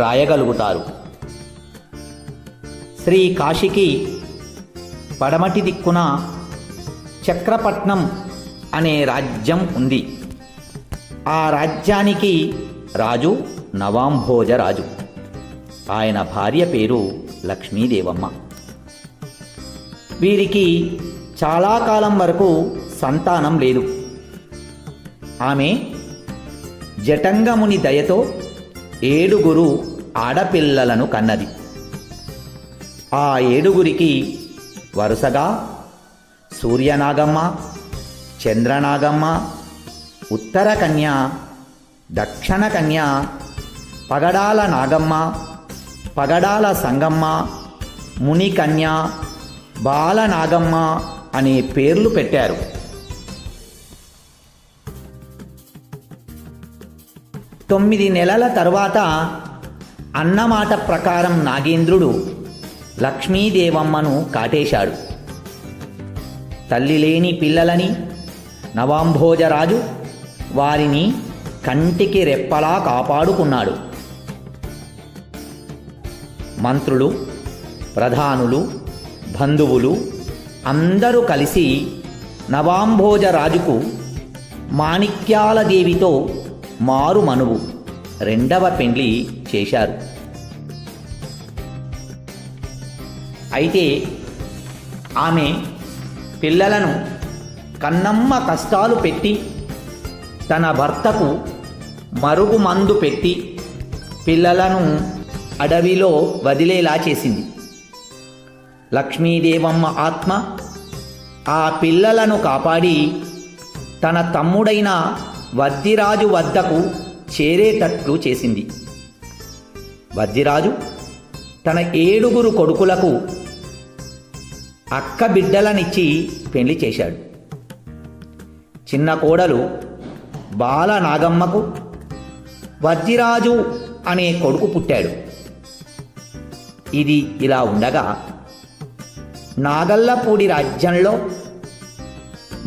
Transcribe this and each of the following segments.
రాయగలుగుతారు. శ్రీ కాశీకి పడమటి దిక్కున చక్రపట్నం అనే రాజ్యం ఉంది. ఆ రాజ్యానికి రాజు నవాంభోజ రాజు. ఆయన భార్య పేరు లక్ష్మీదేవమ్మ. వీరికి చాలా కాలం వరకు సంతానం లేదు. ఆమె జటంగముని దయతో 7 ఆడపిల్లలను కన్నది. ఆ 7 వరుసగా సూర్యనాగమ్మ, చంద్రనాగమ్మ, ఉత్తర కన్య, దక్షిణ కన్య, పగడాల నాగమ్మ, పగడాల సంగమ్మ, మునికన్య, బాలనాగమ్మ అనే పేర్లు పెట్టారు. తొమ్మిది నెలల తరువాత అన్నమాట ప్రకారం నాగేంద్రుడు లక్ష్మీదేవమ్మను కాటేశాడు. తల్లి లేని పిల్లలని నవాంభోజరాజు వారిని కంటికి రెప్పలా కాపాడుకున్నాడు. మంత్రులు, ప్రధానులు, బంధువులు అందరూ కలిసి నవాంభోజరాజుకు మాణిక్యాల దేవితో మారు మనువు 2వ పెండ్లి చేశారు. అయితే ఆమె పిల్లలను కన్నమ్మ కష్టాలు పెట్టి తన భర్తకు మరుగుమందు పెట్టి పిల్లలను అడవిలో వదిలేలా చేసింది. లక్ష్మీదేవమ్మ ఆత్మ ఆ పిల్లలను కాపాడి తన తమ్ముడైన వద్దిరాజు వద్దకు చేరేటట్లు చేసింది. వద్దిరాజు తన 7 కొడుకులకు అక్క బిడ్డలనిచ్చి పెళ్లి చేశాడు. చిన్న కోడలు బాలనాగమ్మకు వద్దిరాజు అనే కొడుకు పుట్టాడు. ఇది ఇలా ఉండగా నాగల్లపూడి రాజ్యంలో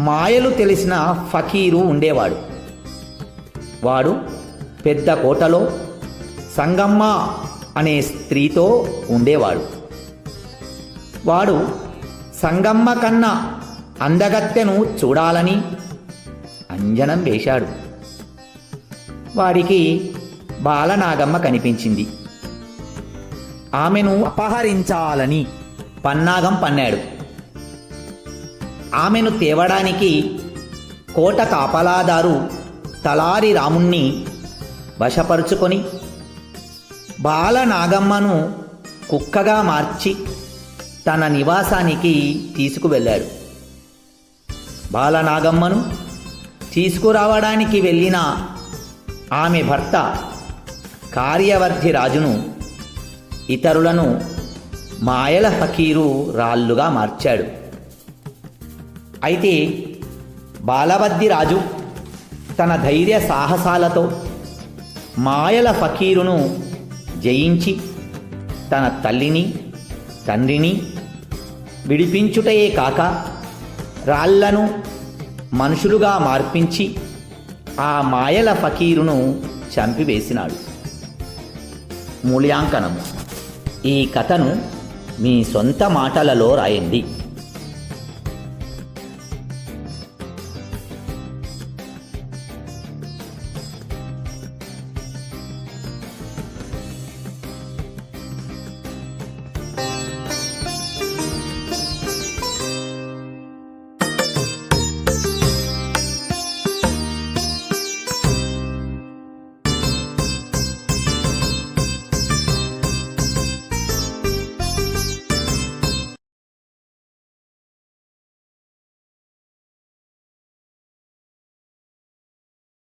మాయలు తెలిసిన ఫకీరు ఉండేవాడు. వాడు పెద్ద కోటలో సంగమ్మ అనే స్త్రీతో ఉండేవాడు. వాడు సంగమ్మ కన్నా అందగత్తెను చూడాలని అంజనం వేశాడు. వాడికి బాలనాగమ్మ కనిపించింది. ఆమెను అపహరించాలని పన్నాగం పన్నాడు. ఆమెను తేవడానికి కోట కాపలాదారు తలారి రాముణ్ణి వశపరుచుకొని బాలనాగమ్మను కుక్కగా మార్చి తన నివాసానికి తీసుకువెళ్ళాడు. బాలనాగమ్మను తీసుకురావడానికి వెళ్ళిన ఆమె భర్త కార్యవర్ధి రాజును ఇతరులను మాయల ఫకీరు రాళ్ళుగా మార్చాడు. అయితే బాలవద్ది రాజు తన ధైర్య సాహసాలతో మాయల ఫకీరును జయించి తన తల్లిని తండ్రిని విడిపించుటయే కాక రాళ్లను మనుషులుగా మార్పించి ఆ మాయల ఫకీరును చంపివేసినాడు. మూల్యాంకనం: ఈ కథను మీ సొంత మాటలలో రాయండి.